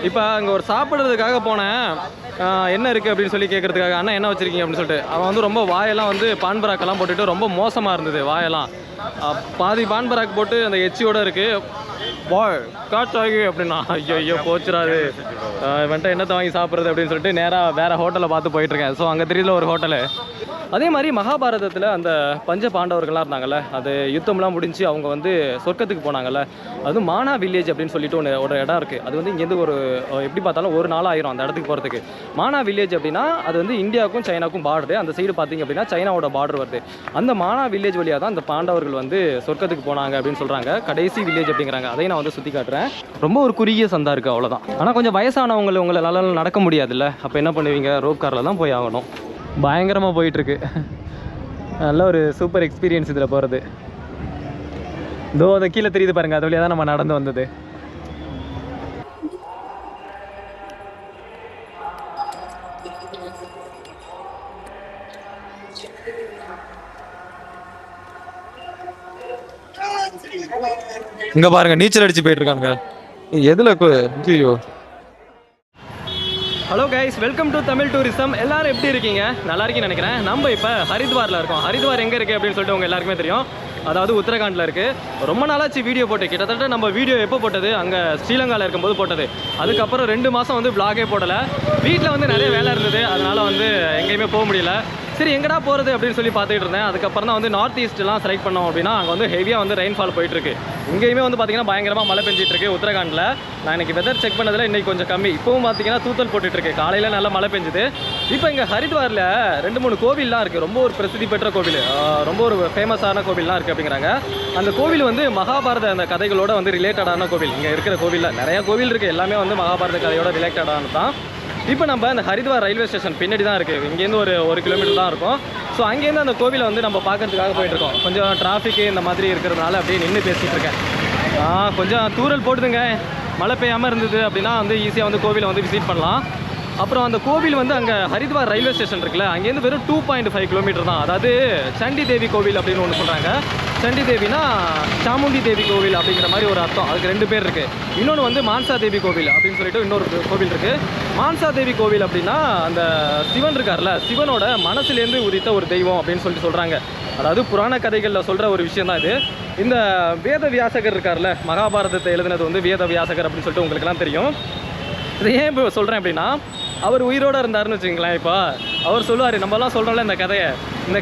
இப்போ அங்கே ஒரு சாப்பிட்றதுக்காக போனேன். என்ன இருக்குது அப்படின்னு சொல்லி கேட்குறதுக்காக, அண்ணா என்ன வச்சுருக்கீங்க அப்படின்னு சொல்லிட்டு. அவன் வந்து ரொம்ப வாயெல்லாம் வந்து பான்பராக்கெல்லாம் போட்டுட்டு ரொம்ப மோசமாக இருந்தது வாயெல்லாம். பாதி பான்பராக் போட்டு அந்த எச்சியோடு இருக்குது. பாய் காட்டாகி அப்படின்னா ஐயோ போச்சுறாது, வந்துட்டு என்னத்தை வாங்கி சாப்பிட்றது அப்படின்னு சொல்லிட்டு நேராக வேறு ஹோட்டலை பார்த்து போயிட்டுருக்கேன். ஸோ அங்கே தெரியல ஒரு ஹோட்டலு. அதே மாதிரி மகாபாரதத்தில் அந்த பஞ்ச பாண்டவர்கள்லாம் இருந்தாங்கல்ல, அது யுத்தம்லாம் முடிஞ்சு அவங்க வந்து சொர்க்கத்துக்கு போனாங்கல்ல, அதுவும் மானா வில்லேஜ் அப்படின்னு சொல்லிட்டு ஒரு இடம் இருக்குது. அது வந்து இங்கேருந்து ஒரு எப்படி பார்த்தாலும் ஒரு நாள் ஆயிரும் அந்த இடத்துக்கு போகிறதுக்கு. மானா வில்லேஜ் அப்படின்னா அது வந்து இந்தியாவுக்கும் சைனாக்கும் பார்டரு. அந்த சைடு பார்த்திங்க அப்படின்னா சைனாவோட பார்டர் வருது. அந்த மானா வில்லேஜ் வழியாக தான் அந்த பாண்டவர்கள் வந்து சொர்க்கத்துக்கு போனாங்க அப்படின்னு சொல்கிறாங்க. கடைசி வில்லேஜ் அப்படிங்கிறாங்க. அதையும் நான் வந்து சுற்றி காட்டுறேன். ரொம்ப ஒரு குறுகிய சந்தா இருக்குது, அவ்வளோதான். ஆனால் கொஞ்சம் உங்களால் நடக்க முடியாதுல்ல, அப்போ என்ன பண்ணுவீங்க? ரோப் காரில் தான் போய் ஆகணும். பயங்கரமாக போயிட்டுருக்கு. நல்ல ஒரு சூப்பர் எக்ஸ்பீரியன்ஸ் இதில் போகிறது. இதோ அதை கீழே தெரியுது பாருங்கள், அது வழியாக தான் நம்ம நடந்து வந்தது. இங்கே பாருங்கள், நீச்சல் அடித்து போயிட்டுருக்காங்க. எதில் ஐயோ. Hello guys, welcome to Tamil tourism. எல்லாரும் எப்படி இருக்கீங்க? நல்லா இருக்கீங்கன்னு நினைக்கிறேன். நம்ம இப்போ ஹரித்வாரில் இருக்கோம். ஹரித்வார் எங்கே இருக்குது அப்படின்னு சொல்லிட்டு உங்கள் எல்லாருக்குமே தெரியும். அதாவது உத்தரகாண்டில் இருக்குது. ரொம்ப நாளாச்சு வீடியோ போட்டு. கிட்டத்தட்ட நம்ம வீடியோ எப்போ போட்டது? அங்கே ஸ்ரீலங்காவில் இருக்கும்போது போட்டது. அதுக்கப்புறம் 2 மாதம் வந்து விளாகே போடலை. வீட்டில் வந்து நிறைய வேலை இருந்தது, அதனால் வந்து எங்கேயுமே போக முடியல. சரி எங்கடா போகிறது அப்படின்னு சொல்லி பார்த்துட்டு இருந்தேன். அதுக்கப்புறம் தான் வந்து நார்த் ஈஸ்ட்லாம் செலக்ட் பண்ணோம் அப்படின்னா அங்கே வந்து ஹெவியாக வந்து ரெயின்ஃபால் போயிட்டுருக்கு. இங்கேயுமே வந்து பார்த்திங்கன்னா பயங்கரமாக மழை பெஞ்சிட்ருக்கு உத்தரகாண்டில். நான் இன்றைக்கி வெதர் செக் பண்ணதில் இன்றைக்கி கொஞ்சம் கம்மி. இப்போவும் பார்த்திங்கன்னா தூத்தல் போட்டுட்ருக்கு. காலையில் நல்லா மழை பெஞ்சுது. இப்போ இங்கே ஹரித்வாரில் 2-3 கோவில்லாம் இருக்குது. ரொம்ப ஒரு பிரசித்தி பெற்ற கோவில், ரொம்ப ஒரு ஃபேமஸான கோவில்லாம் இருக்குது அப்படிங்கிறாங்க. அந்த கோவில் வந்து மகாபாரத அந்த கதைகளோட வந்து ரிலேட்டடான கோவில். இங்கே இருக்கிற கோவிலில் நிறையா கோவில் இருக்குது, எல்லாமே வந்து மகாபாரத கதையோட ரிலேட்டடானது தான். இப்போ நம்ம அந்த ஹரித்வார் ரயில்வே ஸ்டேஷன் பின்னாடி தான் இருக்குது. இங்கேருந்து ஒரு கிலோமீட்டர் தான் இருக்கும். ஸோ அங்கேருந்து அந்த கோவிலை வந்து நம்ம பார்க்கறதுக்காக போயிட்டுருக்கோம். கொஞ்சம் டிராஃபிக்கு இந்த மாதிரி இருக்கிறதுனால அப்படியே நின்று பேசிகிட்டு இருக்கேன். கொஞ்சம் தூரல் போட்டுதுங்க. மழை பெய்யாமல் இருந்தது அப்படின்னா வந்து ஈஸியாக வந்து கோவிலை வந்து விசிட் பண்ணலாம். அப்புறம் அந்த கோவில் வந்து அங்கே ஹரித்வார் ரயில்வே ஸ்டேஷன் இருக்குல்ல, அங்கேருந்து வெறும் 2.5 கிலோமீட்டர் தான். அதாவது சண்டி தேவி கோவில் அப்படின்னு ஒன்று சொல்கிறாங்க. சண்டி தேவினா சாமுண்டி தேவி கோவில் அப்படிங்கிற மாதிரி ஒரு அர்த்தம். அதுக்கு 2 பேர் இருக்குது. இன்னொன்று வந்து மான்சா தேவி கோவில் அப்படின்னு சொல்லிட்டு இன்னொரு கோவில் இருக்குது. மான்சா தேவி கோவில் அப்படின்னா அந்த சிவன் இருக்கார்ல, சிவனோட மனசுலேருந்து உதித்த ஒரு தெய்வம் அப்படின்னு சொல்லிட்டு சொல்கிறாங்க. அதாவது புராண கதைகளில் சொல்கிற ஒரு விஷயம் தான் இது. இந்த வேத வியாசகர் இருக்கார்ல, மகாபாரதத்தை எழுதினது வந்து வேத வியாசகர் அப்படின்னு சொல்லிட்டு உங்களுக்குலாம் தெரியும். இதை ஏன் இப்போ சொல்கிறேன் அப்படின்னா, அவர் உயிரோடு இருந்தாருன்னு வச்சுங்களேன். இப்போ அவர் சொல்லுவார், நம்மலாம் சொல்கிறோம்ல இந்த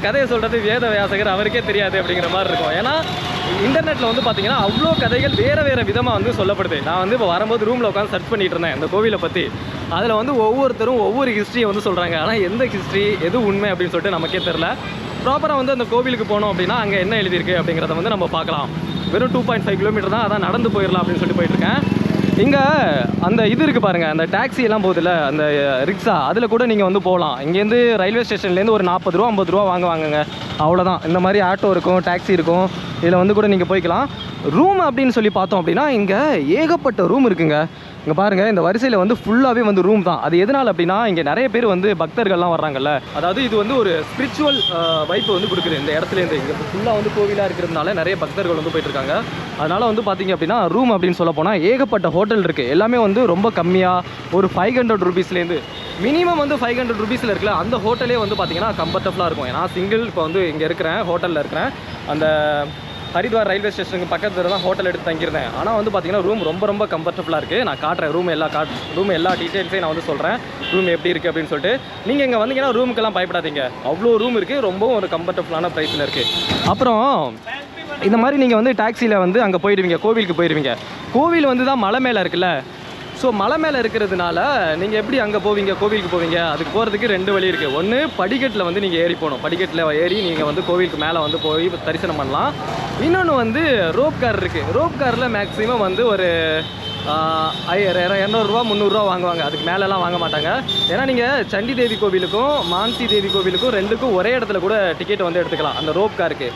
கதையை சொல்கிறது வேத வியாசகர் அவருக்கே தெரியாது அப்படிங்கிற மாதிரி இருக்கும். ஏன்னா இன்டர்நெட்டில் வந்து பார்த்திங்கன்னா அவ்வளோ கதைகள் வேறு விதமாக வந்து சொல்லப்படுது. நான் வந்து இப்போ வரும்போது ரூமில் உட்காந்து சர்ச் பண்ணிகிட்டு இருந்தேன் இந்த கோவிலை பற்றி. அதில் வந்து ஒவ்வொருத்தரும் ஒவ்வொரு ஹிஸ்ட்ரியை வந்து சொல்கிறாங்க. ஆனால் எந்த ஹிஸ்ட்ரி எது உண்மை அப்படின்னு சொல்லிட்டு நமக்கே தெரில. ப்ராப்பராக வந்து அந்த கோவிலுக்கு போனோம் அப்படின்னா அங்கே என்ன எழுதியிருக்கு அப்படிங்கிறத வந்து நம்ம பார்க்கலாம். வெறும் 2.5 கிலோமீட்டர் தான், அதான் நடந்து போயிடலாம் அப்படின்னு சொல்லிட்டு போயிட்டுருக்கேன். இங்கே அந்த இது இருக்குது பாருங்கள், அந்த டாக்ஸி எல்லாம் போகுதுல்ல, அந்த ரிக்ஷா, அதில் கூட நீங்கள் வந்து போகலாம். இங்கேருந்து ரயில்வே ஸ்டேஷன்லேருந்து ஒரு 40 ரூபா 50 ரூபா வாங்குவாங்கங்க, அவ்வளோதான். இந்த மாதிரி ஆட்டோ இருக்கும், டாக்ஸி இருக்கும், இதில் வந்து கூட நீங்கள் போய்க்கலாம். ரூம் அப்படின்னு சொல்லி பார்த்தோம் அப்படின்னா இங்கே ஏகப்பட்ட ரூம் இருக்குங்க. இங்கே பாருங்கள், இந்த வரிசையில் வந்து ஃபுல்லாகவே வந்து ரூம் தான். அது எதனால் அப்படின்னா இங்கே நிறைய பேர் வந்து பக்தர்கள்லாம் வர்றாங்கல்ல, அதாவது இது வந்து ஒரு ஸ்பிரிச்சுவல் வைப்பு வந்து கொடுக்குது இந்த இடத்துலேருந்து. இங்கே ஃபுல்லாக வந்து கோவிலாக இருக்கிறதுனால நிறைய பக்தர்கள் வந்து போயிட்டுருக்காங்க. அதனால் வந்து பார்த்திங்க அப்படின்னா ரூம் அப்படின்னு சொல்ல போனால் ஏகப்பட்ட ஹோட்டல் இருக்குது. எல்லாமே வந்து ரொம்ப கம்மியாக ஒரு 500 ருபீஸ்லேருந்து மினிமம் வந்து 500 ருபீஸில் இருக்குல்ல, அந்த ஹோட்டலே வந்து பார்த்திங்கன்னா கம்ஃபர்டபுளாக இருக்கும். ஏன்னா சிங்கிள் இப்போ வந்து இங்கே இருக்கிறேன், ஹோட்டலில் இருக்கிறேன். அந்த ஹரித்வார் ரயில்வே ஸ்டேஷனுக்கு பக்கத்தில் தான் ஹோட்டல் எடுத்து தங்கியிருந்தேன். ஆனால் வந்து பார்த்திங்கன்னா ரூம் ரொம்ப கம்ஃபர்டபுளாக இருக்குது. நான் காட்டுறேன் ரூம் எல்லா டீட்டெயில்ஸையும் நான் வந்து சொல்கிறேன், ரூம் எப்படி இருக்குது அப்படின்னு சொல்லிட்டு. நீங்கள் இங்கே வந்தீங்கன்னா ரூமுக்கெல்லாம் பயப்படாதீங்க, அவ்வளோ ரூம் இருக்குது, ரொம்பவும் ஒரு கம்ஃபர்டபுளான ப்ரைஸில் இருக்குது. அப்புறம் இந்த மாதிரி நீங்கள் வந்து டாக்ஸியில் வந்து அங்கே போயிடுவீங்க, கோவிலுக்கு போயிடுவீங்க. கோவில் வந்து தான் மலை மேலே இருக்குல்ல, ஸோ மலை மேலே இருக்கிறதுனால நீங்கள் எப்படி அங்கே போவீங்க, கோவிலுக்கு போவீங்க? அதுக்கு போகிறதுக்கு 2 வழி இருக்குது. ஒன்று படிக்கட்டில் வந்து நீங்கள் ஏறி போகணும், படிக்கட்டில் ஏறி நீங்கள் வந்து கோவிலுக்கு மேலே வந்து போய் தரிசனம் பண்ணலாம். இன்னொன்று வந்து ரோப் கார் இருக்குது. ரோப் காரில் மேக்ஸிமம் வந்து ஒரு 200 ரூபா 300 ரூபா வாங்குவாங்க, அதுக்கு மேலெலாம் வாங்க மாட்டாங்க. ஏன்னா நீங்கள் சண்டி தேவி கோவிலுக்கும் மான்சி தேவி கோவிலுக்கும் 2க்கும் ஒரே இடத்துல கூட டிக்கெட் வந்து எடுத்துக்கலாம். அந்த ரோப் காருக்கு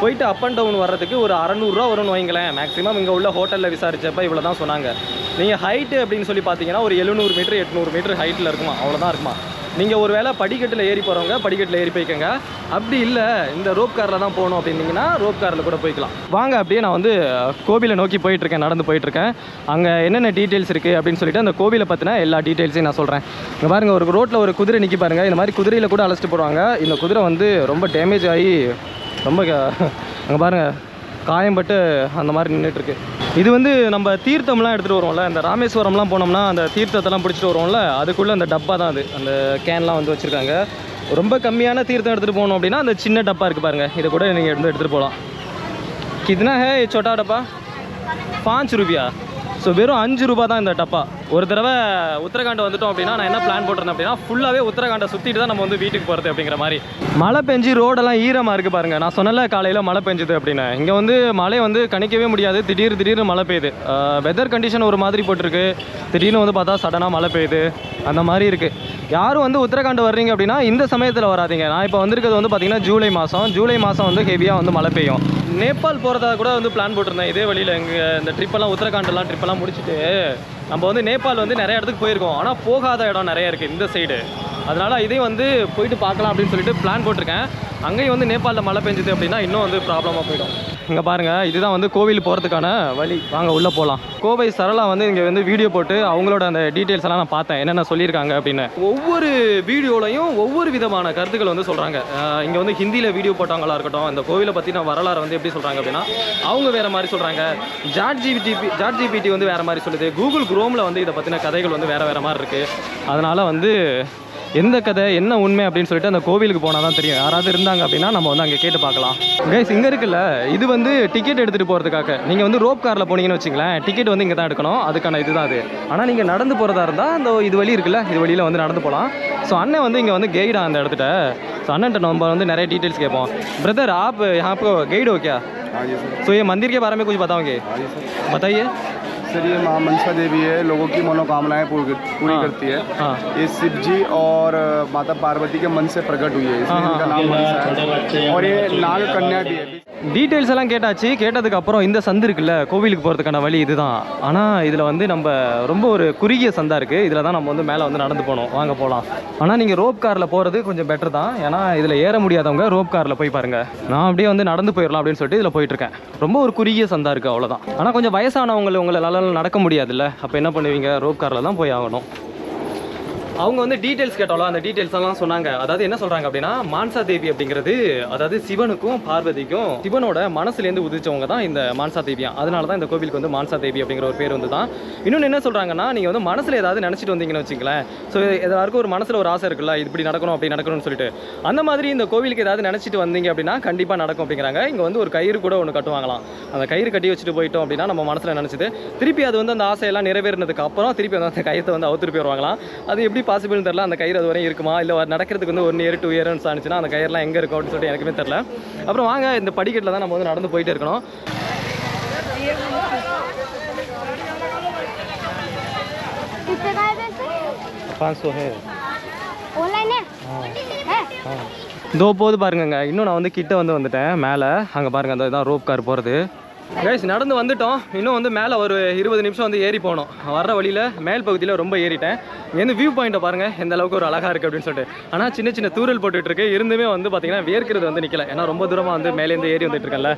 போயிட்டு அப் அண்ட் டவுன் வர்றதுக்கு ஒரு 600 ரூபா வரும்னு வைங்களேன். மேக்ஸிமம் இங்கே உள்ள ஹோட்டலில் விசாரித்தப்போ இவ்வளோ தான் சொன்னாங்க. நீங்கள் ஹைட்டு அப்படின்னு சொல்லி பார்த்தீங்கன்னா ஒரு 700 மீட்டர் 800 மீட்டர் ஹைட்டில் இருக்குமா, அவ்வளோதான் இருக்குமா. நீங்கள் ஒரு வேளை படிக்கட்டில் ஏறி போகிறவங்க படிக்கட்டில் ஏறி போய்க்கோங்க. அப்படி இல்லை இந்த ரோப் காரில் தான் போகணும் அப்படின்னீங்கன்னா ரோப் காரில் கூட போய்க்கலாம். வாங்க அப்படியே நான் வந்து கோவிலை நோக்கி போயிட்டுருக்கேன், நடந்து போயிட்டுருக்கேன். அங்கே என்னென்ன டீட்டெயில்ஸ் இருக்குது அப்படின்னு சொல்லிட்டு அந்த கோவிலை பற்றின எல்லா டீட்டெயில்ஸையும் நான் சொல்கிறேன். இங்கே பாருங்கள், ஒரு ரோட்டில் ஒரு குதிரை நிற்கி பாருங்கள். இந்த மாதிரி குதிரையில் கூட அழைச்சிட்டு போடுவாங்க. இந்த குதிரை வந்து ரொம்ப டேமேஜ் ஆகி ரொம்ப அங்கே பாருங்கள் காயம்பட்டு அந்த மாதிரி நின்றுட்டுருக்கு. இது வந்து நம்ம தீர்த்தம்லாம் எடுத்துகிட்டு வருவோம்ல, இந்த ராமேஸ்வரம்லாம் போனோம்னா அந்த தீர்த்தத்தெல்லாம் பிடிச்சிட்டு வருவோம்ல, அதுக்குள்ளே அந்த டப்பா தான் அது. அந்த கேன்லாம் வந்து வச்சுருக்காங்க. ரொம்ப கம்மியான தீர்த்தம் எடுத்துகிட்டு போகணும் அப்படின்னா அந்த சின்ன டப்பா இருக்குது பாருங்கள், இதை கூட நீங்கள் எடுத்துகிட்டு போகலாம். கித்னா ஹே சோட்டா டப்பா? 5 ரூபியா. ஸோ வெறும் 5 ரூபா தான் இந்த டப்பா. ஒரு தடவை உத்தரகாண்ட் வந்துட்டோம் அப்படின்னா நான் என்ன பிளான் போட்டிருந்தேன் அப்படின்னா ஃபுல்லாகவே உத்தரகாண்டை சுற்றிட்டு தான் நம்ம வந்து வீட்டுக்கு போகிறது அப்படிங்கிற மாதிரி. மழை பெஞ்சு ரோடெல்லாம் ஈரமாக இருக்குது பாருங்கள். நான் சொன்னல காலையில் மழை பெஞ்சுது அப்படின்னு. இங்கே வந்து மழை வந்து கணிக்கவே முடியாது, திடீர்னு மழை பெய்யுது. வெதர் கண்டிஷன் ஒரு மாதிரி போட்டிருக்கு, திடீர்னு வந்து பார்த்தா சடனாக மழை பெய்யுது, அந்த மாதிரி இருக்குது. யாரும் வந்து உத்தரகாண்ட் வர்றீங்க அப்படின்னா இந்த சமயத்தில் வராதிங்க. நான் இப்போ வந்திருக்கிறது வந்து பார்த்திங்கன்னா ஜூலை மாதம் வந்து ஹெவியாக வந்து மழை பெய்யும். நேபாள் போகிறதா கூட வந்து பிளான் போட்டிருந்தேன் இதே வழியில். இங்கே இந்த ட்ரிப்பெல்லாம் உத்தரகாண்டெல்லாம் ட்ரிப்பெல்லாம் முடிச்சுட்டு நம்ம வந்து நேபாள் வந்து நிறைய இடத்துக்கு போயிருக்கோம். ஆனால் போகாத இடம் நிறைய இருக்குது இந்த சைடு. அதனால் இதையும் வந்து போயிட்டு பார்க்கலாம் அப்படின்னு சொல்லிட்டு பிளான் போட்டிருக்கேன். அங்கேயும் வந்து நேபாளில் மழை பெஞ்சுது அப்படின்னா இன்னும் வந்து ப்ராப்ளமாக போயிடும். இங்கே பாருங்கள், இதுதான் வந்து கோவில் போகிறதுக்கான வழி. வாங்க உள்ளே போகலாம். கோவை சரளா வந்து இங்கே வந்து வீடியோ போட்டு அவங்களோட அந்த டீட்டெயில்ஸ் எல்லாம் நான் பார்த்தேன், என்னென்ன சொல்லியிருக்காங்க அப்படின்னு. ஒவ்வொரு வீடியோலையும் ஒவ்வொரு விதமான கருத்துக்கள் வந்து சொல்கிறாங்க. இங்கே வந்து ஹிந்தியில் வீடியோ போட்டவங்களா இருக்கட்டும், இந்த கோவிலை பற்றின வரலாறு வந்து எப்படி சொல்கிறாங்க அப்படின்னா அவங்க வேறு மாதிரி சொல்கிறாங்க. சாட் ஜிபிடி வந்து வேறு மாதிரி சொல்லுது. கூகுள் குரோமில் வந்து இதை பற்றின கதைகள் வந்து வேறு மாதிரி இருக்குது. அதனால் வந்து எந்த கதை என்ன உண்மை அப்படின்னு சொல்லிட்டு அந்த கோவிலுக்கு போனால் தான் தெரியும். யாராவது இருந்தாங்க அப்படின்னா நம்ம வந்து அங்கே கேட்டு பார்க்கலாம். கைஸ், இங்கே இருக்குல்ல, இது வந்து டிக்கெட் எடுத்துகிட்டு போகிறதுக்காக. நீங்கள் வந்து ரோப் காரில் போனீங்கன்னு வச்சிங்களேன், டிக்கெட் வந்து இங்கே தான் எடுக்கணும், அதுக்கான இதுதான் அது. ஆனால் நீங்கள் நடந்து போகிறதா இருந்தால் அந்த இது வழி இருக்குல்ல, இது வழியில் வந்து நடந்து போகலாம். ஸோ அண்ணன் வந்து இங்கே வந்து கைடா அந்த இடத்துல. ஸோ அண்ணன்ட்ட நம்ம வந்து நிறைய டீட்டெயில்ஸ் கேட்போம். பிரதர் आप यहाँ पे गाइड हो क्या? तो ये मंदिर के बारे में कुछ बताओगे? बताइए सर। ये माँ मनसा देवी है, लोगों की मनोकामनाएं पूरी करती है। ये शिव जी और माता पार्वती के मन से प्रकट हुई है, इसलिए इनका नाम मनसा है। और ये नाग कन्या भी है। டீட்டெயில்ஸ் எல்லாம் கேட்டாச்சு. கேட்டதுக்கு அப்புறம் இந்த சந்து இருக்குல்ல, கோவிலுக்கு போகிறதுக்கான வழி இதுதான். ஆனால் இதில் வந்து நம்ம ரொம்ப ஒரு குறுகிய சந்தா இருக்குது. இதில் தான் நம்ம வந்து மேலே வந்து நடந்து போகணும். வாங்க போகலாம். ஆனால் நீங்கள் ரோப் காரில் போகிறது கொஞ்சம் பெட்டர் தான். ஏன்னா இதில் ஏற முடியாதவங்க ரோப் காரில் போய் பாருங்கள். நான் அப்படியே வந்து நடந்து போயிடலாம் அப்படின்னு சொல்லிட்டு இதில் போயிட்டுருக்கேன். ரொம்ப ஒரு குறுகிய சந்தா இருக்குது, அவ்வளோதான். ஆனால் கொஞ்சம் உங்களால் நடக்க முடியாதுல்ல, அப்போ என்ன பண்ணுவீங்க? ரோப் காரில் தான் போய் ஆகணும். அவங்க வந்து டீட்டெயில்ஸ் கேட்டாலும் அந்த டீட்டெயில்ஸ் எல்லாம் சொன்னாங்க. அதாவது என்ன சொல்கிறாங்க அப்படின்னா மான்சா தேவி அப்படிங்கிறது அதாவது சிவனுக்கும் பார்வதிக்கும் சிவனோட மனசுலேருந்து உதிச்சவங்க தான் இந்த மான்சா தேவியா. அதனால தான் இந்த கோவிலுக்கு வந்து மான்சா தேவி அப்படிங்கிற ஒரு பேர் வந்து தான். இன்னொன்று என்ன சொல்கிறாங்கன்னா, நீங்கள் வந்து மனசில் ஏதாவது நினச்சிட்டு வந்தீங்கன்னு வச்சுங்களேன். ஸோ எல்லாருக்கும் ஒரு மனசில் ஒரு ஆசை இருக்குல்ல, இப்படி நடக்கணும் அப்படி நடக்கணும்னு சொல்லிட்டு. அந்த மாதிரி இந்த கோவிலுக்கு ஏதாவது நினச்சிட்டு வந்தீங்க அப்படின்னா கண்டிப்பாக நடக்கும் அப்படிங்கிறாங்க. இங்கே வந்து ஒரு கயிறு கூட ஒன்று கட்டுவாங்களாம். அந்த கயிறு கட்டி வச்சுட்டு போயிட்டோம் அப்படின்னா நம்ம மனசில் நினச்சிட்டு திருப்பி அது வந்து அந்த ஆசையெல்லாம் நிறைவேறினதுக்கு அப்புறம் திருப்பி வந்து அந்த கயிறை வந்து அவுத்துட்டு போயிடுவாங்களாம். அது எப்படி பாசிபிள் தெரியல. அந்த கயிறு அது வரையும் இருக்குமா, இல்லை நடக்கிறதுக்கு வந்து 1 இயர் 2 இயர்ஸ் ஆனிச்சுன்னா அந்த கயிறுலாம் எங்கே இருக்கும் அப்படின்னு சொல்லிட்டு எனக்குமே தெரியல. அப்புறம் வாங்க, இந்த படிக்கட்டில் தான் நம்ம வந்து நடந்து போயிட்டே இருக்கணும். இதோ போது பாருங்க. இன்னும் நான் வந்து கிட்ட வந்துட்டேன் மேலே. அங்கே பாருங்க, அந்த இதான் ரோப் கார் போகிறது. கைஸ், நடந்து வந்துட்டோம். இன்னும் வந்து மேலே ஒரு 20 நிமிஷம் வந்து ஏறி போகணும். வர்ற வழியில் மேல் பகுதியில் ரொம்ப ஏறிட்டேன். இங்கேருந்து வியூ பாயிண்ட்டை பாருங்கள் எந்த அளவுக்கு ஒரு அழகாக இருக்குது அப்படின்னு சொல்லிட்டு. ஆனால் சின்ன சின்ன தூரல் போட்டுட்ருக்கு. இருந்துமே வந்து பார்த்திங்கன்னா வேர்க்கிறது வந்து நிற்கல. ஏன்னா ரொம்ப தூரமாக வந்து மேலேருந்து ஏறி வந்துட்டு இருக்கல.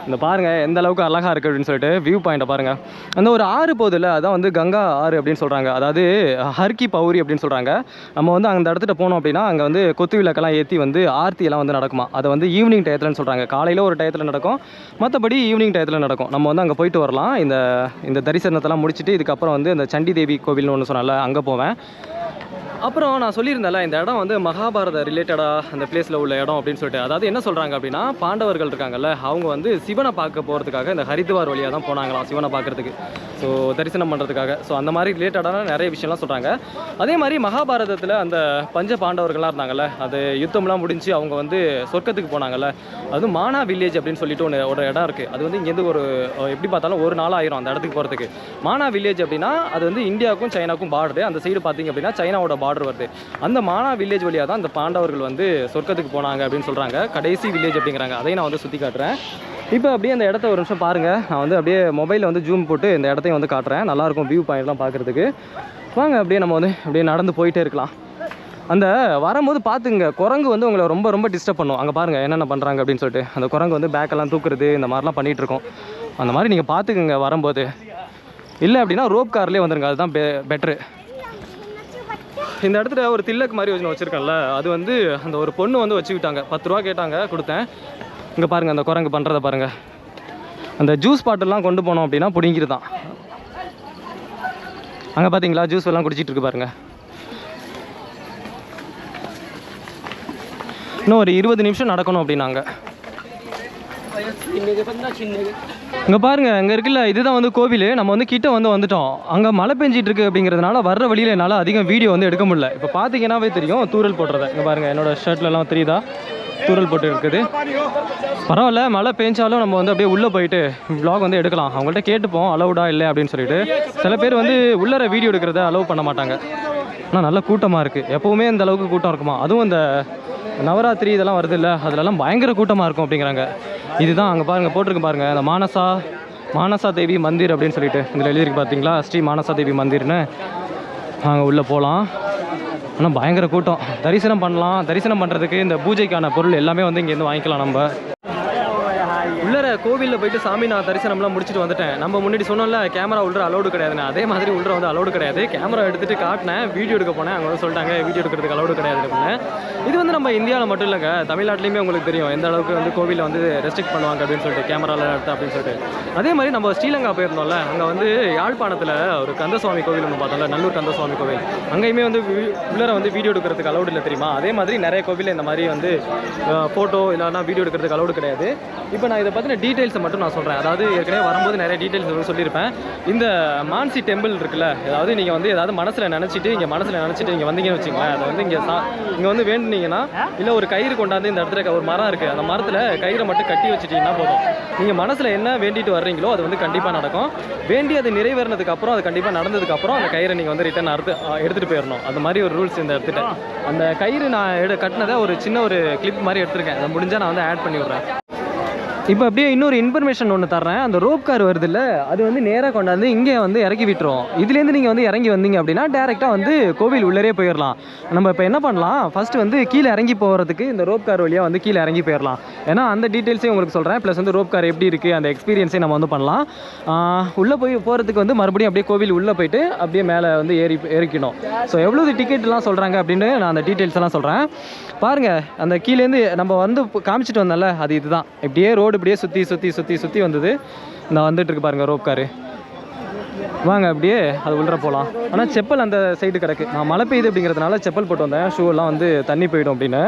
இந்த பாருங்கள் எந்த அளவுக்கு அழகாக இருக்குது அப்படின்னு சொல்லிட்டு வியூ பாயிண்ட்டை பாருங்கள். அந்த ஒரு ஆறு போதில் அதான் வந்து கங்கா ஆறு அப்படின்னு சொல்கிறாங்க. அதாவது ஹர்கி பௌரி அப்படின்னு சொல்கிறாங்க. நம்ம வந்து அந்த இடத்துல போனோம் அப்படின்னா அங்கே வந்து கொத்து விளக்கெல்லாம் ஏற்றி வந்து ஆர்த்தியெல்லாம் வந்து நடக்குமா. அதை வந்து ஈவினிங் டயத்துலன்னு சொல்கிறாங்க. காலையில் ஒரு டயத்தில் நடக்கும், மற்றபடி ஈவினிங் டயத்தில் நடக்கும். நம்ம வந்து அங்கே போயிட்டு வரலாம். இந்த தரிசனத்தெல்லாம் முடிச்சுட்டு இதுக்கப்புறம் வந்து இந்த சண்டி தேவி கோவில்னு ஒன்று சொன்னால அங்கே போவேன். அப்புறம் நான் சொல்லியிருந்தேன்ல, இந்த இடம் வந்து மகாபாரத ரிலேட்டடாக அந்த பிளேஸில் உள்ள இடம் அப்படின்னு சொல்லிட்டு. அதாவது என்ன சொல்கிறாங்க அப்படின்னா, பாண்டவர்கள் இருக்காங்கல்ல, அவங்க வந்து சிவனை பார்க்க போகிறதுக்காக இந்த ஹரித்வார் வழியாக தான் போனாங்களாம் சிவனை பார்க்குறதுக்கு. ஸோ தரிசனம் பண்ணுறதுக்காக. ஸோ அந்த மாதிரி ரிலேட்டடான நிறைய விஷயம்லாம் சொல்கிறாங்க. அதே மாதிரி மகாபாரதத்தில் அந்த பஞ்ச பாண்டவர்கள்லாம் இருந்தாங்கல்ல, அது யுத்தம்லாம் முடிஞ்சு அவங்க வந்து சொர்க்கத்துக்கு போனாங்கல்ல, அதுவும் மானா வில்லேஜ் அப்படின்னு சொல்லிட்டு ஒரு இடம் இருக்குது. அது வந்து இங்கேருந்து ஒரு எப்படி பார்த்தாலும் ஒரு நாள் ஆயிரும் அந்த இடத்துக்கு போகிறதுக்கு. மானா வில்லேஜ் அப்படின்னா அது வந்து இந்தியாவுக்கும் சைனாக்கும் பார்டரு. அந்த சைடு பார்த்திங்க அப்படின்னா சைனாவோட பார்டர் வருது. அந்த மானா வில்லேஜ் வழியாக தான் அந்த பாண்டவர்கள் வந்து சொர்க்கத்துக்கு போனாங்க அப்படின்னு சொல்கிறாங்க. கடைசி வில்லேஜ் அப்படிங்கிறாங்க. அதையும் நான் வந்து சுற்றி காட்டுறேன். இப்போ அப்படியே அந்த இடத்த ஒரு நிமிஷம் பாருங்கள். நான் வந்து அப்படியே மொபைலில் வந்து ஜூம் போட்டு இந்த இடத்தையும் வந்து காட்டுறேன். நல்லாயிருக்கும் வியூ பாயிண்ட்லாம் பார்க்குறதுக்கு. வாங்க அப்படியே நம்ம வந்து அப்படியே நடந்து போயிட்டே இருக்கலாம். அந்த வரும்போது பார்த்துங்க, குரங்கு வந்து உங்களை ரொம்ப ரொம்ப டிஸ்டர்ப் பண்ணும். அங்கே பாருங்கள் என்னென்ன பண்ணுறாங்க அப்படின்னு சொல்லிட்டு. அந்த குரங்கு வந்து பேக்கெல்லாம் தூக்குறது இந்த மாதிரிலாம் பண்ணிகிட்ருக்கோம். அந்த மாதிரி நீங்கள் பார்த்துக்குங்க வரும்போது. இல்லை அப்படின்னா ரோப் கார்லேயே வந்துருங்க, அதுதான் பெட்ரு. இந்த இடத்துல ஒரு தில்லக்கு மாதிரி வச்சுருக்கேன்ல, அது வந்து அந்த ஒரு பொண்ணு வந்து வச்சுக்கிட்டாங்க. 10 ரூபா கேட்டாங்க, கொடுத்தேன். இங்கே பாருங்கள் அந்த குரங்கு பண்ணுறதை பாருங்கள். அந்த ஜூஸ் பாட்டிலாம் கொண்டு போனோம் அப்படின்னா பிடிங்கிட்டு தான். அங்கே பார்த்தீங்களா ஜூஸ் எல்லாம் குடிச்சிட்டு இருக்கு பாருங்கள். இன்னும் ஒரு 20 நிமிஷம் நடக்கணும் அப்படின்னாங்க. இங்கே பாருங்கள், இங்கே இருக்குல்ல, இதுதான் வந்து கோவில். நம்ம வந்து கிட்ட வந்துட்டோம். அங்கே மழை பெஞ்சிட்டு இருக்கு அப்படிங்கிறதுனால வர்ற வழியில் என்னால் அதிகம் வீடியோ வந்து எடுக்க முடியல. இப்போ பார்த்தீங்கன்னாவே தெரியும் தூரல் போட்டுறதை. இங்கே பாருங்கள், என்னோட ஷர்ட்லலாம் தெரியுதா தூரல் போட்டு இருக்குது. பரவாயில்ல, மழை பெஞ்சாலும் நம்ம வந்து அப்படியே உள்ளே போயிட்டு வ்ளாக் வந்து எடுக்கலாம். அவங்கள்ட்ட கேட்டுப்போம் அலவுடா இல்லை அப்படின்னு சொல்லிட்டு. சில பேர் வந்து உள்ளர வீடியோ எடுக்கிறத அலோவ் பண்ண மாட்டாங்க. ஆனால் நல்ல கூட்டமாக இருக்குது. எப்போவுமே இந்த அளவுக்கு கூட்டம் இருக்குமா? அதுவும் இந்த நவராத்திரி இதெல்லாம் வருது இல்லை, அதிலெல்லாம் பயங்கர கூட்டமாக இருக்கும் அப்படிங்கிறாங்க. இதுதான் அங்கே பாருங்கள் போட்டிருக்கு பாருங்கள், அந்த மானசா தேவி மந்திர் அப்படின்னு சொல்லிட்டு இதில் எழுதிருக்கு பார்த்தீங்களா, ஸ்ரீ மானசா தேவி மந்திர்னு. நாங்கள் உள்ளே போகலாம். ஆனால் பயங்கர கூட்டம். தரிசனம் பண்ணலாம். தரிசனம் பண்ணுறதுக்கு இந்த பூஜைக்கான பொருள் எல்லாமே வந்து இங்கேருந்து வாங்கிக்கலாம். நம்ம உள்ளர கோவிலில் போயிட்டு சாமி நான் தரிசனம்லாம் முடிச்சுட்டு வந்துட்டேன். நம்ம முன்னாடி சொன்னோம்ல கேமரா உள்ள அலோடு கிடையாதுன்னு, அதே மாதிரி உள்ள வந்து அலோடு கிடையாது. கேமரா எடுத்துகிட்டு காட்டினேன், வீடியோ எடுக்க போனேன். அவங்க வந்து சொல்லிட்டாங்க வீடியோ எடுக்கிறதுக்கு அலோடு கிடையாது அப்படின்னு. இது வந்து நம்ம இந்தியாவில் மட்டும் இல்லைங்க, தமிழ்நாட்டிலையுமே உங்களுக்கு தெரியும் எந்த அளவுக்கு வந்து கோவிலில் வந்து ரெஸ்ட்ரிக்ட் பண்ணுவாங்க அப்படின்னு சொல்லிட்டு, கேமராவில் எடுத்து அப்படின்னு சொல்லிட்டு. அதே மாதிரி நம்ம ஸ்ரீலங்கா போயிருந்தோம்ல, அங்கே வந்து யாழ்ப்பாணத்தில் ஒரு கந்தசுவாமி கோவில் ஒன்று பார்த்தோம்ல, நல்லூர் கந்தசுவாமி கோவில். அங்கேயுமே வந்து உள்ளர வந்து வீடியோ எடுக்கிறதுக்கு அலோடு இல்லை தெரியுமா? அதே மாதிரி நிறைய கோவிலில் இந்த மாதிரி வந்து ஃபோட்டோ இல்லைனா வீடியோ எடுக்கிறதுக்கு அலோடு கிடையாது. இப்போ நான் இதை பற்றின டீட்டெயில்ஸை மட்டும் நான் சொல்கிறேன். அதாவது ஏற்கனவே வரும்போது நிறைய டீட்டெயில்ஸ் சொல்லியிருப்பேன். இந்த மான்சி டெம்பிள் இருக்குல்ல, அதாவது நீங்கள் வந்து ஏதாவது மனசில் நினச்சிட்டு இங்கே வந்தீங்கன்னு வச்சுங்களேன், அதை வந்து இங்கே வந்து வேண்டுனீங்கன்னா, இல்லை ஒரு கயிறு கொண்டாந்து இந்த இடத்துல ஒரு மரம் இருக்குது, அந்த மரத்தில் கயிறை மட்டும் கட்டி வச்சுட்டிங்கன்னா போதும். நீங்கள் மனசில் என்ன வேண்டிட்டு வர்றீங்களோ அது வந்து கண்டிப்பாக நடக்கும். வேண்டி அது நிறைவேறினதுக்கப்புறம், அது கண்டிப்பாக நடந்ததுக்கப்புறம் அந்த கயிறை நீங்கள் வந்து ரிட்டர்ன் எடுத்துகிட்டு போயிடணும். அந்த மாதிரி ஒரு ரூல்ஸ் இந்த இடத்துல. அந்த கயிறு நான் கட்டினதை ஒரு சின்ன ஒரு கிளிப் மாதிரி எடுத்திருக்கேன். அதை முடிஞ்சால் நான் வந்து ஆட் பண்ணி விட்றேன். இப்போ அப்படியே இன்னொரு இன்ஃபர்மேஷன் ஒன்று தர்றேன். அந்த ரோப் கார் வருது இல்லை, அது வந்து நேராக கொண்டாந்து இங்கே வந்து இறக்கி விட்டுரும். இதுலேருந்து நீங்கள் வந்து இறங்கி வந்தீங்க அப்படின்னா டேரெக்டாக வந்து கோவில் உள்ளே போயிடலாம். நம்ம இப்போ என்ன பண்ணலாம், ஃபஸ்ட்டு வந்து கீழே இறங்கி போகிறதுக்கு இந்த ரோப் கார் வழியாக வந்து கீழே இறங்கி போயிடலாம். ஏன்னா அந்த டீட்டெயில்ஸையும் உங்களுக்கு சொல்கிறேன். ப்ளஸ் வந்து ரோப் கார் எப்படி இருக்குது அந்த எக்ஸ்பீரியன்ஸையும் நம்ம வந்து பண்ணலாம். உள்ளே போகிறதுக்கு வந்து மறுபடியும் அப்படியே கோவில் உள்ளே போயிட்டு அப்படியே மேலே வந்து ஏறிக்கணும். ஸோ எவ்வளோ டிக்கெட்லாம் சொல்கிறாங்க அப்படின்னு நான் அந்த டீட்டெயில்ஸ் எல்லாம் சொல்கிறேன். பாருங்கள், அந்த கீழேருந்து நம்ம வந்து காமிச்சிட்டு வந்தோம்ல, அது இதுதான். இப்படியே ரோடு இப்படியே சுற்றி வந்தது. நான் வந்துட்டு இருக்கு பாருங்கள் ரோப் காரு. வாங்க அப்படியே அது உள்ளே போகலாம். ஆனால் செப்பல் அந்த சைடு கிடக்கு. நான் மழை பெய்யுது அப்படிங்கிறதுனால செப்பல் போட்டு வந்தேன். ஷூ எல்லாம் வந்து தண்ணி போயிடும் அப்படின்னு.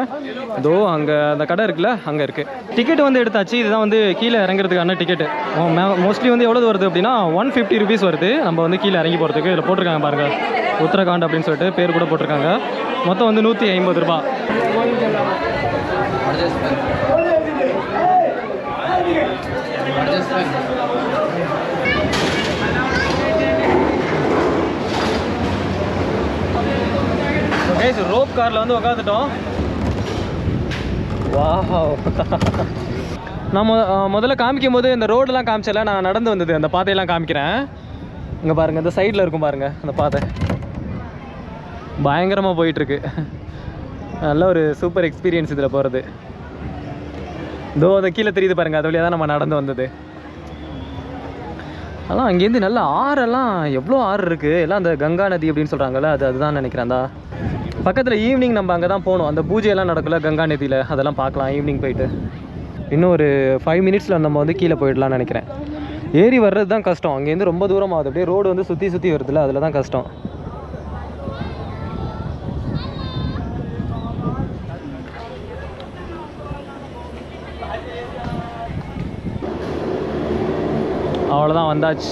இதோ அங்கே அந்த கடை இருக்குல்ல, அங்கே இருக்குது. டிக்கெட் வந்து எடுத்தாச்சு. இதுதான் வந்து கீழே இறங்குறதுக்கான டிக்கெட்டு. மோஸ்ட்லி வந்து எவ்வளோ வருது அப்படின்னா 150 ருபீஸ் வருது. நம்ம வந்து கீழே இறங்கி போகிறதுக்கு. இதில் போட்டிருக்காங்க பாருங்கள், உத்தரகாண்ட் அப்படின்னு சொல்லிட்டு பேர் கூட போட்டிருக்காங்க. மொத்தம் வந்து 150 ரூபா. ரோப் காரில் வந்து உட்காந்துட்டோம். வாவ், நான் முதல்ல காமிக்கும் போது இந்த ரோடெல்லாம் காமிச்சல, நான் நடந்து வந்தது அந்த பாதையெல்லாம் காமிக்கிறேன். இங்கே பாருங்கள், இந்த சைடில் இருக்கும் பாருங்கள் அந்த பாதை. பயங்கரமாக போயிட்டுருக்கு. நல்ல ஒரு சூப்பர் எக்ஸ்பீரியன்ஸ் இதில் போகிறது. இதோ அதை கீழே தெரியுது பாருங்கள், அது வழியாக தான் நம்ம நடந்து வந்தது. ஆனால் அங்கேருந்து நல்ல ஆறெல்லாம், எவ்வளோ ஆறு இருக்குது. எல்லாம் அந்த கங்கா நதி அப்படின்னு சொல்கிறாங்கல்ல, அதுதான் நினைக்கிறேன். அந்த பக்கத்தில் ஈவினிங் நம்ம அங்கே தான் போகணும். அந்த பூஜையெல்லாம் நடக்கல கங்கா நதியில், அதெல்லாம் பார்க்கலாம் ஈவினிங் போயிட்டு. இன்னும் ஒரு 5 மினிட்ஸில் நம்ம வந்து கீழே போயிடலாம்னு நினைக்கிறேன். ஏறி வர்றது தான் கஷ்டம். அங்கேருந்து ரொம்ப தூரம் ஆகுது. அப்படியே ரோடு வந்து சுற்றி வருதுல்ல, அதில் தான் கஷ்டம். அவ்வளோதான், வந்தாச்சு.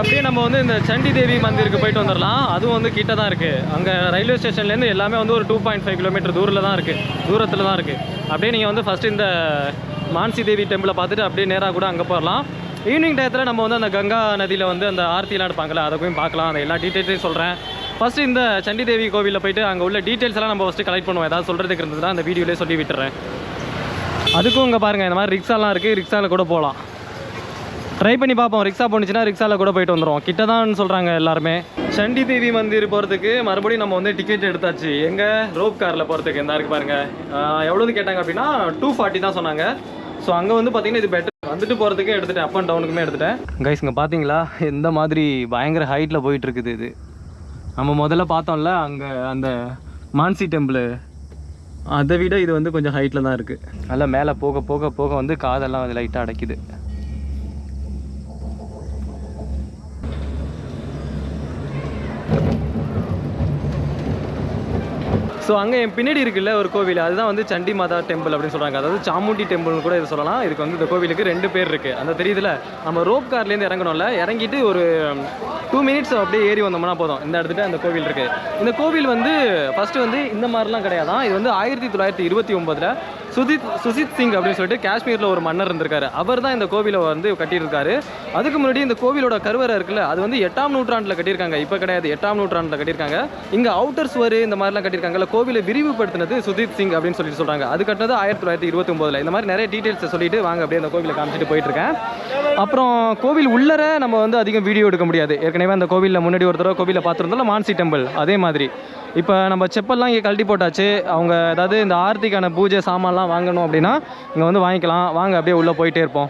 அப்படியே நம்ம வந்து இந்த சண்டி தேவி மந்திருக்கு போயிட்டு வந்துடலாம். அதுவும் வந்து கிட்ட தான் இருக்குது. அங்கே ரயில்வே ஸ்டேஷன்லேருந்து எல்லாமே வந்து ஒரு 2.5 கிலோமீட்டர் தூரத்தில் தான் இருக்குது. அப்படியே நீங்கள் வந்து ஃபஸ்ட்டு இந்த மான்சி தேவி டெம்பிளை பார்த்துட்டு அப்படியே நேராக கூட அங்கே போகலாம். ஈவினிங் டயத்தில் நம்ம வந்து அந்த கங்கா நதியில் வந்து அந்த ஆர்த்திலாம் எடுப்பாங்களே, அதை போய் பார்க்கலாம். அந்த எல்லா டீட்டெயில்ஸையும் சொல்கிறேன். ஃபஸ்ட்டு இந்த சண்டி தேவி கோவிலில் போயிட்டு அங்கே உள்ள டீட்டெயில்ஸ் எல்லாம் நம்ம ஃபஸ்ட்டு கலெக்ட் பண்ணுவோம். ஏதாவது சொல்கிறதுக்கு இருந்ததுன்னா அந்த வீடியோலேயே சொல்லி விட்டுறேன். அதுக்கும் இங்கே பாருங்கள் இந்த மாதிரி ரிக்ஷாலாம் இருக்குது, ரிக்ஷாவில் கூட போகலாம். ட்ரை பண்ணி பார்ப்போம். ரிக்ஷா போணுச்சுன்னா ரிக்ஷாவில் கூட போயிட்டு வந்துடுவோம். கிட்ட தான் சொல்கிறாங்க எல்லாருமே. சண்டி தேவி மந்திர் போகிறதுக்கு மறுபடியும் நம்ம வந்து டிக்கெட் எடுத்தாச்சு. எங்கே ரோப் காரில் போகிறதுக்கு இந்த இருக்குது பாருங்கள். எவ்வளோன்னு கேட்டாங்க அப்படின்னா 240 தான் சொன்னாங்க. ஸோ அங்கே வந்து பார்த்தீங்கன்னா இது பெட்டர். வந்துட்டு போகிறதுக்கு எடுத்துகிட்டேன், அப் அண்ட் டவுனுக்குமே எடுத்துட்டேன். கைஸ் இங்கே பார்த்தீங்களா எந்த மாதிரி பயங்கர ஹைட்டில் போயிட்டுருக்குது. இது நம்ம முதல்ல பார்த்தோம்ல அங்கே அந்த மான்சி டெம்பிள், அதை விட இது வந்து கொஞ்சம் ஹைட்டில் தான் இருக்குது. நல்லா மேலே போக போக போக வந்து காதெல்லாம் வந்து லைட்டாக அடைக்குது. ஸோ அங்கே என் பின்னாடி இருக்குல்ல ஒரு கோவில், அதுதான் வந்து சண்டி மாதா டெம்பிள் அப்படின்னு சொல்கிறாங்க. அதாவது சாமுண்டி டெம்பிள்னு கூட இது சொல்லலாம். இதுக்கு வந்து இந்த கோவிலுக்கு 2 பேர் இருக்குது. அந்த தெரியுதுல, நம்ம ரோப் கார்லேருந்து இறங்கணும்ல, இறங்கிட்டு ஒரு 2 மினிட்ஸ் அப்படியே ஏறி வந்தோம்னா போதும் இந்த இடத்துக்கு அந்த கோவில் இருக்குது. இந்த கோவில் வந்து ஃபஸ்ட்டு வந்து இந்த மாதிரிலாம் கிடையாதான். இது வந்து 1929 சுசித் சிங் அப்படின்னு சொல்லிட்டு காஷ்மீரில் ஒரு மன்னர் இருந்திருக்காரு. அவர் தான் இந்த கோவிலை வந்து கட்டியிருக்காரு. அதுக்கு முன்னாடி இந்த கோவிலோட கருவறை இருக்குல்ல, அது வந்து 8ஆம் நூற்றாண்டில் கட்டியிருக்காங்க. இப்போ கிடையாது, 8ஆம் நூற்றாண்டில் கட்டியிருக்காங்க. இங்கே அவுட்டர் சுவர் இந்த மாதிரிலாம் கட்டியிருக்காங்கல்ல, கோவிலை விரிவுபடுத்தினது சுசித் சிங் அப்படின்னு சொல்லிட்டு சொல்கிறாங்க. அது கட்டினது 1929. இந்த மாதிரி நிறைய டீட்டெயில்ஸை சொல்லிட்டு வாங்க அப்படியே அந்த கோவிலை காமிச்சிட்டு போயிட்டுருக்கேன். அப்புறம் கோவில் உள்ளர நம்ம வந்து அதிகம் வீடியோ எடுக்க முடியாது. ஏற்கனவே அந்த கோவிலில் முன்னாடி ஒரு தடவை கோவிலை பார்த்துருந்தோம்ல மான்சி டெம்பிள், அதே மாதிரி இப்போ நம்ம செப்பல்லாம் இங்கே கழட்டி போட்டாச்சு. அவங்க அதாவது இந்த ஆர்த்திக்கான பூஜை சாமான்லாம் வாங்கணும் அப்படின்னா இங்கே வந்து வாங்கிக்கலாம். வாங்க அப்படியே உள்ளே போயிட்டே இருப்போம்.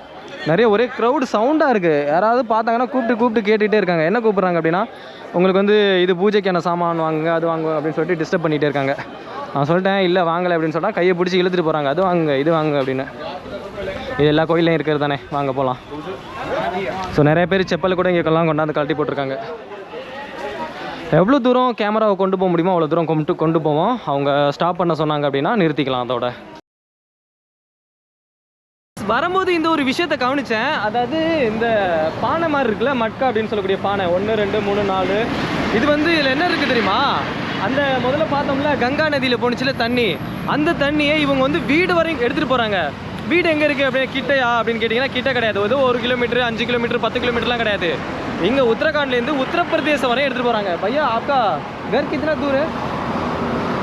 நிறைய ஒரே க்ரௌடு சவுண்டாக இருக்குது. யாராவது பார்த்தாங்கன்னா கூப்பிட்டு கேட்டுகிட்டே இருக்காங்க. என்ன கூப்பிட்றாங்க அப்படின்னா உங்களுக்கு வந்து இது பூஜைக்கான சாமான் வாங்குங்க, அது வாங்குங்க அப்படின்னு சொல்லிட்டு டிஸ்டர்ப் பண்ணிகிட்டே இருக்காங்க. நான் சொல்லிட்டேன் இல்லை வாங்கலை அப்படின்னு சொன்னால் கையை பிடிச்சி இழுத்துட்டு போகிறாங்க. அது வாங்குங்க, இது வாங்குங்க அப்படின்னு. இது எல்லா கோயிலையும் இருக்கிறது தானே, வாங்க போகலாம். ஸோ நிறைய பேர் செப்பல் கூட இங்கேக்கெல்லாம் கொண்டாந்து கழட்டி போட்டிருக்காங்க. எவ்வளோ தூரம் கேமராவை கொண்டு போக முடியுமோ அவ்வளோ தூரம் கொண்டு போவோம். அவங்க ஸ்டாப் பண்ண சொன்னாங்க அப்படின்னா நிறுத்திக்கலாம். அதோட வரும்போது இந்த ஒரு விஷயத்தை கவனித்தேன். அதாவது இந்த பானை மாதிரி இருக்குல்ல, மட்கா அப்படின்னு சொல்லக்கூடிய பானை 1 2 3 4, இது வந்து இதில் என்ன இருக்குது தெரியுமா? அந்த முதல்ல பார்த்தோம்ல கங்கா நதியில் போணுச்சுல தண்ணி, அந்த தண்ணியை இவங்க வந்து வீடு வரையும் எடுத்துகிட்டு போகிறாங்க. வீடு எங்கே இருக்குது அப்படியே கிட்டையா அப்படின்னு கேட்டிங்கன்னா கிட்ட கிடையாது. ஏதோ 1 கிலோமீட்டர் 5 கிலோமீட்டர் 10 கிலோமீட்டர்லாம் கிடையாது. இங்கே உத்தரகாண்ட்லேருந்து உத்தரப்பிரதேசம் வரையும் எடுத்துகிட்டு போகிறாங்க. பையா ஆப்கா घर कितना दूर है?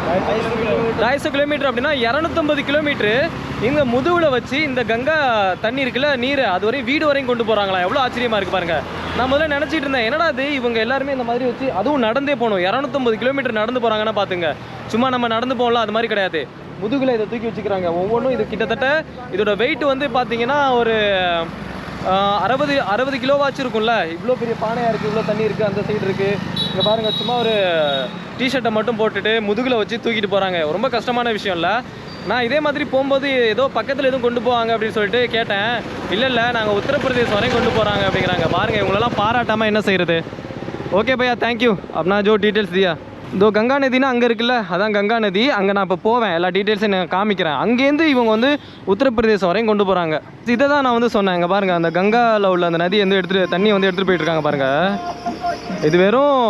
250 கிலோமீட்டர் அப்படின்னா 250 கிலோமீட்டரு இங்கே முதுவில் வச்சு இந்த கங்கா தண்ணி இருக்குல்ல நீர், அது வரையும் வீடு வரையும் கொண்டு போகிறாங்களா. எவ்வளோ ஆச்சரியமாக இருக்குது பாருங்கள். நான் முதல்ல நினச்சிட்டு இருந்தேன் என்னடா அது இவங்க எல்லாருமே இந்த மாதிரி வச்சு, அதுவும் நடந்தே போகணும். 250 கிலோமீட்டர் நடந்து போகிறாங்கன்னா பார்த்துங்க. சும்மா நம்ம நடந்து போகலாம் அது மாதிரி கிடையாது. முதுகில் இதை தூக்கி வச்சுக்கிறாங்க. ஒவ்வொன்றும் இது கிட்டத்தட்ட இதோட வெயிட் வந்து பார்த்தீங்கன்னா ஒரு 60 கிலோவாச்சும் இருக்கும்ல. இவ்வளோ பெரிய பானையாக இருக்குது, இவ்வளோ தண்ணி இருக்குது, அந்த சைடு இருக்குது. இங்கே பாருங்கள், சும்மா ஒரு டிஷர்ட்டை மட்டும் போட்டுட்டு முதுகில் வச்சு தூக்கிட்டு போகிறாங்க. ரொம்ப கஷ்டமான விஷயம் இல்லை. நான் இதே மாதிரி போகும்போது ஏதோ பக்கத்தில் எதுவும் கொண்டு போவாங்க அப்படின்னு சொல்லிட்டு கேட்டேன். இல்லை நாங்கள் உத்தரப்பிரதேசம் வரையும் கொண்டு போகிறாங்க அப்படிங்கிறாங்க. பாருங்கள், இவங்களெல்லாம் பாராட்டாமல் என்ன செய்கிறது. ஓகே பையா, தேங்க்யூ. அப்படின்னா ஜோ டீட்டெயில்ஸ் தியா. இதோ கங்கா நதினா அங்கே இருக்குல்ல, அதான் கங்கா நதி. அங்கே நான் இப்போ போவேன், எல்லா டீட்டெயில்ஸும் நான் காமிக்கிறேன். அங்கேருந்து இவங்க வந்து உத்தரப்பிரதேசம் வரையும் கொண்டு போகிறாங்க. இதை தான் நான் வந்து சொன்னேன். இங்கே பாருங்கள், அந்த கங்காவில் உள்ள அந்த நதி வந்து தண்ணி வந்து எடுத்துகிட்டு போயிட்டுருக்காங்க பாருங்கள். இது வெறும்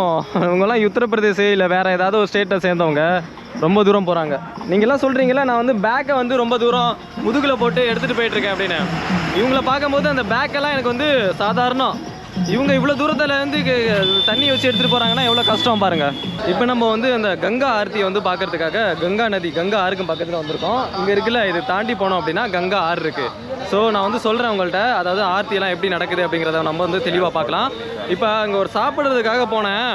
இவங்கெல்லாம் உத்தரப்பிரதேச இல்லை வேறு ஏதாவது ஒரு ஸ்டேட்டை சேர்ந்தவங்க ரொம்ப தூரம் போகிறாங்க. நீங்கள்லாம் சொல்கிறீங்களா நான் வந்து பேக்கை வந்து ரொம்ப தூரம் முதுகில் போட்டு எடுத்துகிட்டு போயிட்டுருக்கேன் அப்படின்னு. இவங்கள பார்க்கும்போது அந்த பேக்கெல்லாம் எனக்கு வந்து சாதாரணம். இவங்க இவ்வளோ தூரத்தில் வந்து தண்ணி வச்சு எடுத்துகிட்டு போகிறாங்கன்னா எவ்வளோ கஷ்டம் பாருங்கள். இப்போ நம்ம வந்து அந்த கங்கா ஆர்த்தியை வந்து பார்க்குறதுக்காக கங்கா நதி கங்கா ஆறுக்கும் பக்கத்தில் வந்திருக்கோம். இங்கே இருக்குல்ல, இது தாண்டி போனோம் அப்படின்னா கங்கா ஆறு இருக்குது. ஸோ நான் வந்து சொல்கிறேன் உங்கள்கிட்ட, அதாவது ஆர்த்தியெல்லாம் எப்படி நடக்குது அப்படிங்கிறத நம்ம வந்து தெளிவாக பார்க்கலாம். இப்போ அங்கே ஒரு சாப்பிட்றதுக்காக போனேன்.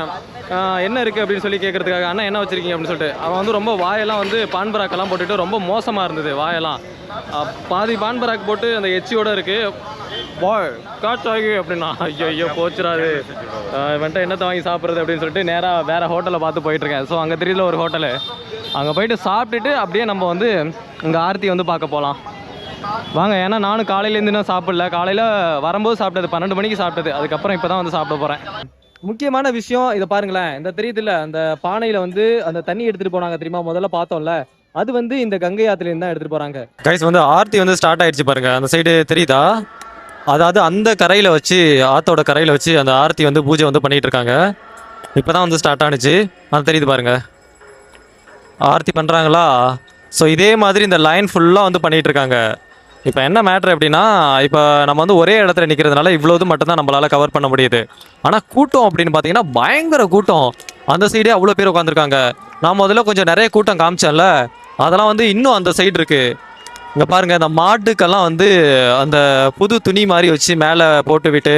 என்ன இருக்குது அப்படின்னு சொல்லி கேட்குறதுக்காக, அண்ணா என்ன வச்சுருக்கீங்க அப்படின்னு சொல்லிட்டு. அவன் வந்து ரொம்ப வாயெல்லாம் வந்து பான்பராக்கெல்லாம் போட்டுட்டு ரொம்ப மோசமாக இருந்தது வாயெல்லாம். பாதி பான்பராக் போட்டு அந்த எச்சியோடு இருக்குது. பாய் காட்டாகி அப்படின்னா ஐயோ போச்சுறாது, வந்துட்டு என்னத்தை வாங்கி சாப்பிட்றது அப்படின்னு சொல்லிட்டு நேராக வேறு ஹோட்டலில் பார்த்து போயிட்டுருக்கேன். ஸோ அங்கே தெரியல ஒரு ஹோட்டலு, அங்கே போயிட்டு சாப்பிட்டுட்டு அப்படியே நம்ம வந்து இங்கே ஆர்த்தி வந்து பார்க்க போகலாம் வாங்க. ஏன்னா நானும் காலையிலேருந்து இன்னும் சாப்பிடல. காலையில் வரும்போது சாப்பிட்டது 12 மணிக்கு சாப்பிட்டது. அதுக்கப்புறம் இப்போ தான் வந்து சாப்பிட போகிறேன். முக்கியமான விஷயம் இதை பாருங்களேன். இந்த தெரியுதுல்ல, அந்த பானையில் வந்து அந்த தண்ணி எடுத்துகிட்டு போனாங்க தெரியுமா, முதல்ல பார்த்தோம்ல, அது வந்து இந்த கங்கை ஆற்றுலேருந்து தான் எடுத்துகிட்டு போகிறாங்க. கைஸ் வந்து ஆர்த்தி வந்து ஸ்டார்ட் ஆகிடுச்சு பாருங்கள். அந்த சைடு தெரியுதா, அதாவது அந்த கரையில் வச்சு, ஆற்றோட கரையில் வச்சு அந்த ஆர்த்தி வந்து பூஜை வந்து பண்ணிகிட்டு இருக்காங்க. இப்போ தான் வந்து ஸ்டார்ட் ஆனிச்சு. அது தெரியுது பாருங்கள், ஆர்த்தி பண்ணுறாங்களா. ஸோ இதே மாதிரி இந்த லைன் ஃபுல்லாக வந்து பண்ணிகிட்ருக்காங்க. இப்போ என்ன மேட்ரு அப்படின்னா, இப்போ நம்ம வந்து ஒரே இடத்துல நிற்கிறதுனால இவ்வளோது மட்டும்தான் நம்மளால் கவர் பண்ண முடியுது. ஆனால் கூட்டம் அப்படின்னு பார்த்தீங்கன்னா பயங்கர கூட்டம். அந்த சைடே அவ்வளோ பேர் உட்காந்துருக்காங்க. நான் முதல்ல கொஞ்சம் நிறைய கூட்டம் காமிச்சேன்ல, அதெல்லாம் வந்து இன்னும் அந்த சைடு இருக்குது. இங்கே பாருங்கள், இந்த மாட்டுக்கெல்லாம் வந்து அந்த புது துணி மாதிரி வச்சு மேலே போட்டு விட்டு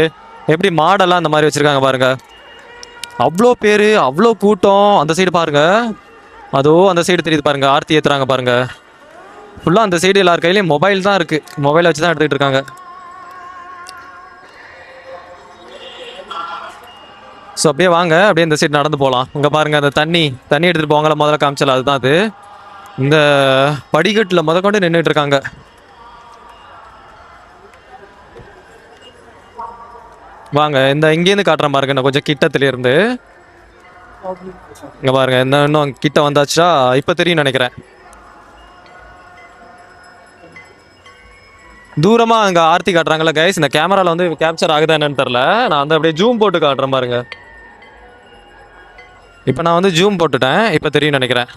எப்படி மாடெல்லாம் அந்த மாதிரி வச்சுருக்காங்க பாருங்கள். அவ்வளோ பேர், அவ்வளோ கூட்டம். அந்த சைடு பாருங்கள், அதோ அந்த சைடு தெரியுது பாருங்கள், ஆர்த்தி ஏற்றுறாங்க பாருங்கள். ஃபுல்லாக அந்த சைடு எல்லார் கையிலையும் மொபைல் தான் இருக்குது. மொபைலை வச்சு தான் எடுத்துக்கிட்டு இருக்காங்க. ஸோ அப்படியே வாங்க, அப்படியே இந்த சைடு நடந்து போகலாம். இங்கே பாருங்கள், அந்த தண்ணி எடுத்துகிட்டு போவாங்களா, முதல்ல காமிச்சல அதுதான் அது. இந்த படிக்கட்டில் கொண்டு நின்றுட்டு இருக்காங்க. வாங்க, இந்த இங்கேருந்து காட்டுறேன் பாருங்க, நான் கொஞ்சம் கிட்டத்துல இருந்து. இங்கே பாருங்க, இன்னும் கிட்ட வந்தாச்சா இப்போ தெரியும் நினைக்கிறேன். தூரமாக அங்கே ஆர்த்தி காட்டுறாங்கல்ல கைஸ், இந்த கேமராவில் வந்து கேப்சர் ஆகுதா என்னன்னு தெரில. நான் வந்து அப்படியே ஜூம் போட்டு காட்டுறேன் பாருங்க. இப்போ நான் வந்து ஜூம் போட்டுட்டேன், இப்போ தெரியும் நினைக்கிறேன்.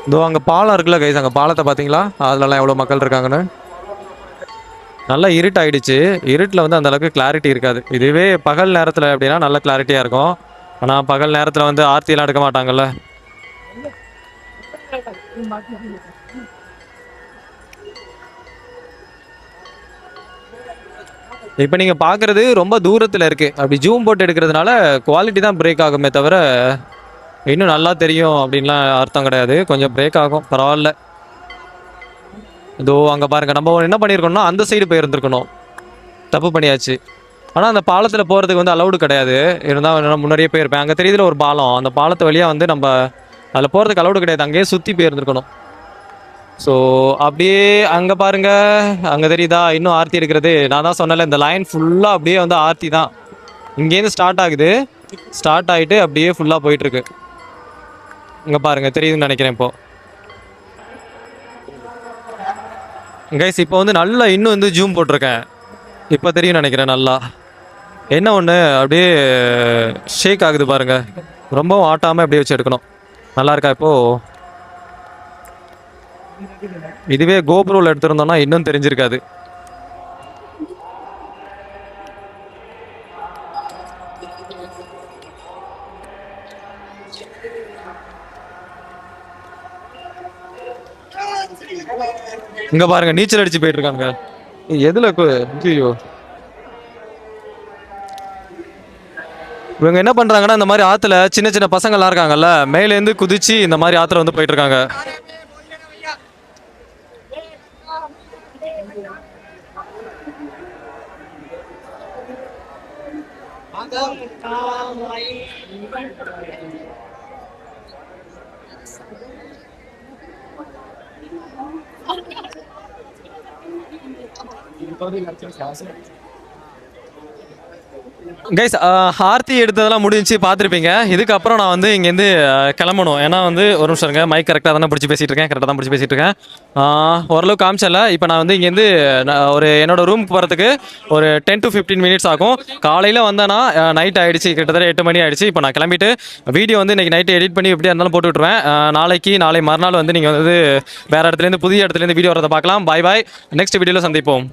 இதோ அங்கே பாலம் இருக்குல்ல கைஸ், அங்கே பாலத்தை பார்த்தீங்களா, அதுலலாம் எவ்வளோ மக்கள் இருக்காங்கன்னு. நல்லா இருட்டாயிடுச்சு. இருட்டில் வந்து அந்த அளவுக்கு கிளாரிட்டி இருக்காது. இதுவே பகல் நேரத்தில் அப்படின்னா நல்ல கிளாரிட்டியாக இருக்கும். ஆனால் பகல் நேரத்தில் வந்து ஆர்த்தியெல்லாம் எடுக்க மாட்டாங்கல்ல. இப்போ நீங்கள் பார்க்குறது ரொம்ப தூரத்தில் இருக்குது. அப்படி ஜூம் போட்டு எடுக்கிறதுனால குவாலிட்டி தான் பிரேக் ஆகுமே தவிர இன்னும் நல்லா தெரியும் அப்படின்லாம் அர்த்தம் கிடையாது. கொஞ்சம் பிரேக் ஆகும், பரவாயில்ல. இதோ அங்கே பாருங்கள், நம்ம என்ன பண்ணியிருக்கோம்னா அந்த சைடு போயிருந்துருக்கணும், தப்பு பண்ணியாச்சு. ஆனால் அந்த பாலத்தில் போகிறதுக்கு வந்து அலௌடு கிடையாது. இருந்தால் முன்னாடியே போயிருப்பேன். அங்கே தெரியுதுல ஒரு பாலம், அந்த பாலத்து வழியாக வந்து நம்ம அதில் போகிறதுக்கு அலௌடு கிடையாது. அங்கேயே சுற்றி போயிருந்துருக்கணும். ஸோ அப்படியே அங்கே பாருங்கள், அங்கே தெரியுதா இன்னும் ஆர்த்தி எடுக்கிறது. நான் தான் சொன்னல, இந்த லைன் ஃபுல்லாக அப்படியே வந்து ஆர்த்தி தான். இங்கேருந்து ஸ்டார்ட் ஆகுது, ஸ்டார்ட் ஆகிட்டு அப்படியே ஃபுல்லாக போயிட்டுருக்கு. இங்கே பாருங்கள், தெரியுதுன்னு நினைக்கிறேன். இப்போது கைஸ் இப்போ வந்து நல்லா இன்னும் வந்து ஜூம் போட்டிருக்கேன், இப்போ தெரியும் நினைக்கிறேன். நல்லா என்ன ஒன்று அப்படியே ஷேக் ஆகுது பாருங்கள். ரொம்பவும் ஆட்டாமல் அப்படியே வச்சு எடுக்கணும். நல்லா இருக்கா இப்போது? இதுவே கோப்ரோவில் எடுத்திருந்தோம்னா இன்னும் தெரிஞ்சிருக்காது. இங்க பாருங்க, நீச்சல் அடிச்சு போயிட்டு இருக்காங்க. எதுல ஐயோ, இவங்க என்ன பண்றாங்கன்னா இந்த மாதிரி ஆத்துல சின்ன சின்ன பசங்கள்லாம் இருக்காங்கல்ல, மேலேருந்து குதிச்சு இந்த மாதிரி ஆத்துல வந்து போயிட்டு இருக்காங்க. கைஸ், ஆர்த்தி எடுத்ததெல்லாம் முடிஞ்சு பார்த்துருப்பீங்க. இதுக்கப்புறம் நான் வந்து இங்கேருந்து கிளம்பணும். ஏன்னா வந்து ஒரு நிமிஷம் இருங்க, மைக் கரெக்டாக தானே பிடிச்சி பேசிகிட்டு இருக்கேன், கரெக்டாக தான் பிடிச்சி பேசிகிட்டு இருக்கேன். ஓரளவு காமிச்சல. இப்போ நான் வந்து இங்கேருந்து ஒரு என்னோடய ரூமுக்கு போகிறதுக்கு ஒரு 10 to 15 minutes ஆகும். காலையில் வந்தேன்னா நைட் ஆகிடுச்சு, கிட்டத்தட்ட 8 மணி ஆகிடுச்சு. இப்போ நான் கிளம்பிட்டு வீடியோ வந்து இன்றைக்கி நைட்டு எடிட் பண்ணி எப்படியா இருந்தாலும் போட்டு விட்டுருவேன். நாளை மறுநாள் வந்து நீங்கள் வந்து வேறு இடத்துலேருந்து புதிய இடத்துலேருந்து வீடியோ வரதை பார்க்கலாம். பாய் பாய், நெக்ஸ்ட் வீடியோவில் சந்திப்போம்.